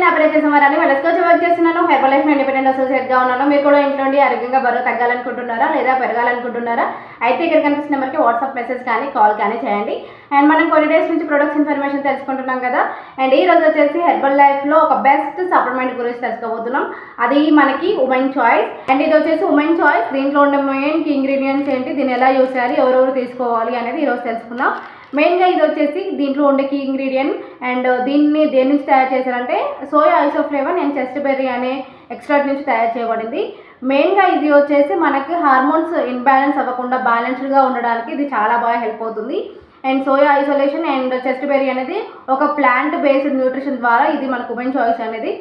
నా పేరు చేసేవారని వెళ్ళస్కోచి వర్క్ చేస్తున్నాను. హెర్బల్ లైఫ్ ఇండిపెండెంట్ అసోసియేట్గా ఉన్నాను. మీరు కూడా ఇంట్లో ఉండి ఆరోగ్యంగా బరువు తగ్గాలనుకుంటున్నారా లేదా పెరగాలనుకుంటున్నారా? అయితే ఇక్కడ కనిపిస్తున్న నెంబర్కి వాట్సాప్ మెసేజ్ కానీ కాల్ కానీ చేయండి. అండ్ మనం కొన్ని డేస్ నుంచి ప్రొడక్ట్స్ ఇన్ఫర్మేషన్ తెలుసుకుంటున్నాం కదా. అండ్ ఈ రోజు వచ్చేసి హెర్బల్ లైఫ్లో ఒక బెస్ట్ సప్లిమెంట్ గురించి తెలుసుకోబోతున్నాం. అది మనకి ఉమెన్ చాయిస్. అండ్ ఇది వచ్చేసి ఉమెన్ చాయిస్. దీంట్లో ఉండే మెయిన్ ఇంగ్రీడియంట్స్ ఏంటి, దీన్ని ఎలా యూస్ చేయాలి, ఎవరెవరు తీసుకోవాలి అనేది ఈరోజు తెలుసుకుందాం. మెయిన్గా ఇది వచ్చేసి దీంట్లో ఉండే కీ ఇంగ్రీడియంట్. అండ్ దీన్ని దేని నుంచి తయారు చేశారంటే సోయా ఐసోఫ్లేవన్ అండ్ చెస్ట్ బెర్రీ అనే ఎక్స్ట్రాక్ట్ నుంచి తయారు చేయబడింది. మెయిన్గా ఇది వచ్చేసి మనకి హార్మోన్స్ ఇన్బ్యాలెన్స్ అవ్వకుండా బ్యాలెన్స్డ్గా ఉండడానికి ఇది చాలా బాగా హెల్ప్ అవుతుంది. And soya isolation and chest berry అనేది ఒక ప్లాంట్ బేస్డ్ న్యూట్రిషన్ ద్వారా ఇది మనకు ఉమెన్ చాయిస్ అనేది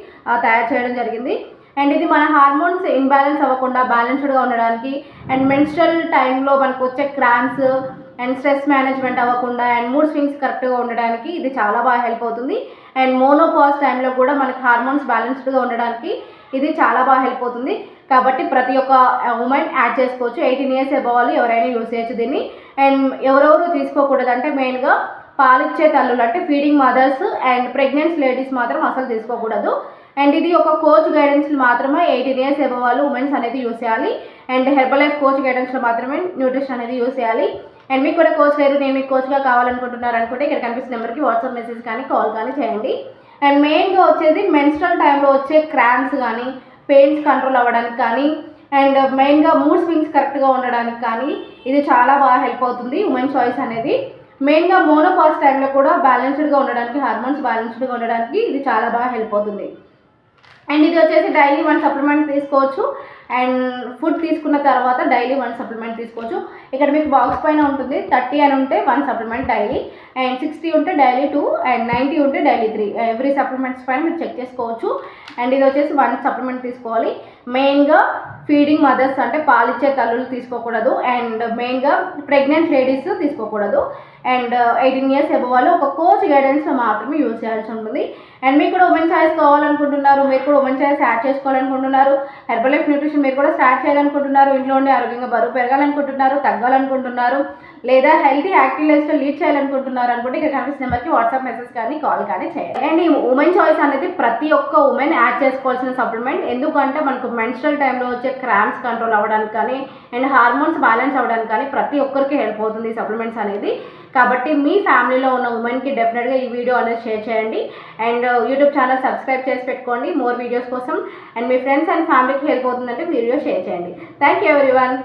తయారు చేయడం జరిగింది. అండ్ ఇది మన హార్మోన్స్ ఇన్బ్యాలెన్స్ అవ్వకుండా బ్యాలెన్స్డ్గా ఉండడానికి అండ్ మెన్స్ట్రల్ టైంలో మనకు వచ్చే క్రాంప్స్ అండ్ స్ట్రెస్ మేనేజ్మెంట్ అవ్వకుండా అండ్ మూడ్ స్వింగ్స్ కరెక్ట్గా ఉండడానికి ఇది చాలా బాగా హెల్ప్ అవుతుంది. అండ్ మోనోపాజ్ టైంలో కూడా మనకి హార్మోన్స్ బ్యాలెన్స్డ్గా ఉండడానికి ఇది చాలా బాగా హెల్ప్ అవుతుంది. కాబట్టి ప్రతి ఒక్క ఉమెన్ యాడ్ చేసుకోవచ్చు. 18 years అవ్వాలి ఎవరైనా యూజ్ చేయొచ్చు దీన్ని. అండ్ ఎవరెవరు తీసుకోకూడదు అంటే మెయిన్గా పాలిచ్చే తల్లులు అంటే feeding mothers and pregnant ladies మాత్రం అసలు తీసుకోకూడదు. అండ్ ఇది ఒక కోచ్ గైడెన్స్లో మాత్రమే 18 years అవ్వాలి ఉమెన్స్ అనేది యూజ్ చేయాలి. అండ్ హెర్బల్ లైఫ్ కోచ్ గైడెన్స్లో మాత్రమే న్యూట్రిషన్ అనేది యూజ్ చేయాలి. అండ్ మీకు కూడా కోచ్ లేరు, నేను మీకు కోచ్గా కావాలనుకుంటున్నారు అనుకుంటే ఇక్కడ కనిపిస్తున్న నెంబర్కి వాట్సాప్ మెసేజ్ కానీ కాల్ కానీ చేయండి. అండ్ మెయిన్గా వచ్చేది మెన్స్ట్రల్ టైంలో వచ్చే క్రాంప్స్ కానీ పెయిన్స్ కంట్రోల్ అవ్వడానికి కానీ అండ్ మెయిన్గా మూడ్ స్వింగ్స్ కరెక్ట్గా ఉండడానికి కానీ ఇది చాలా బాగా హెల్ప్ అవుతుంది ఉమెన్ చాయిస్ అనేది. మెయిన్గా మోనోపాజ్ టైంలో కూడా బ్యాలెన్స్డ్గా ఉండడానికి హార్మోన్స్ బ్యాలెన్స్డ్గా ఉండడానికి ఇది చాలా బాగా హెల్ప్ అవుతుంది. అండ్ ఇది వచ్చేసి డైలీ 1 సప్లిమెంట్ తీసుకోవచ్చు. అండ్ ఫుడ్ తీసుకున్న తర్వాత డైలీ 1 సప్లిమెంట్ తీసుకోవచ్చు. ఇక్కడ మీకు బాక్స్ పైన ఉంటుంది 30 అని ఉంటే 1 సప్లిమెంట్ డైలీ, అండ్ 60 ఉంటే డైలీ 2, అండ్ 90 ఉంటే డైలీ 3. ఎవ్రీ సప్లిమెంట్స్ పైన మీరు చెక్ చేసుకోవచ్చు. అండ్ ఇది వచ్చేసి 1 సప్లిమెంట్ తీసుకోవాలి. మెయిన్గా ఫీడింగ్ మదర్స్ అంటే పాలిచ్చే తల్లులు తీసుకోకూడదు. అండ్ మెయిన్గా ప్రెగ్నెంట్ లేడీస్ తీసుకోకూడదు. అండ్ 18 years అవ్వాలి ఒక కోచ్ గైడెన్స్లో మాత్రమే యూజ్ చేయాల్సి ఉంటుంది. అండ్ మీకు కూడా ఉమెన్ చాయిస్ కావాలనుకుంటున్నారు, మీరు కూడా ఉమెన్ చాయిస్ యాడ్ చేసుకోవాలనుకుంటున్నారు, హెర్బల్ లైఫ్ న్యూట్రిషన్ మీరు కూడా స్టార్ట్ చేయాలనుకుంటున్నారు, ఇంట్లో ఉండి ఆరోగ్యంగా బరువు పెరగాలనుకుంటున్నారు, తగ్గాలనుకుంటున్నారు, లేదా healthy active life style lead చేయాలనుకుంటున్నారు అనుకుంటే ఇక్కడ కనిపిస్తున్న నెంబర్కి వాట్సాప్ మెసేజ్ కానీ కాల్ కానీ చేయాలి. అండ్ ఈ ఉమెన్ చాయిస్ అనేది ప్రతి ఒక్క ఉమెన్ యాడ్ చేసుకోవాల్సిన సప్లిమెంట్. ఎందుకంటే మనకు మెన్స్ట్రల్ టైంలో వచ్చే క్రాంప్స్ కంట్రోల్ అవ్వడానికి కానీ అండ్ హార్మోన్స్ బ్యాలెన్స్ అవ్వడానికి కానీ ప్రతి ఒక్కరికి హెల్ప్ అవుతుంది ఈ సప్లిమెంట్స్ అనేది. కాబట్టి మీ ఫ్యామిలీలో ఉన్న ఉమెన్కి డెఫినెట్గా ఈ వీడియో అనేది షేర్ చేయండి. అండ్ యూట్యూబ్ ఛానల్ సబ్స్క్రైబ్ చేసి పెట్టుకోండి మోర్ వీడియోస్ కోసం. అండ్ మీ ఫ్రెండ్స్ అండ్ ఫ్యామిలీకి హెల్ప్ అవుతుందంటే వీడియో షేర్ చేయండి. Thank you everyone.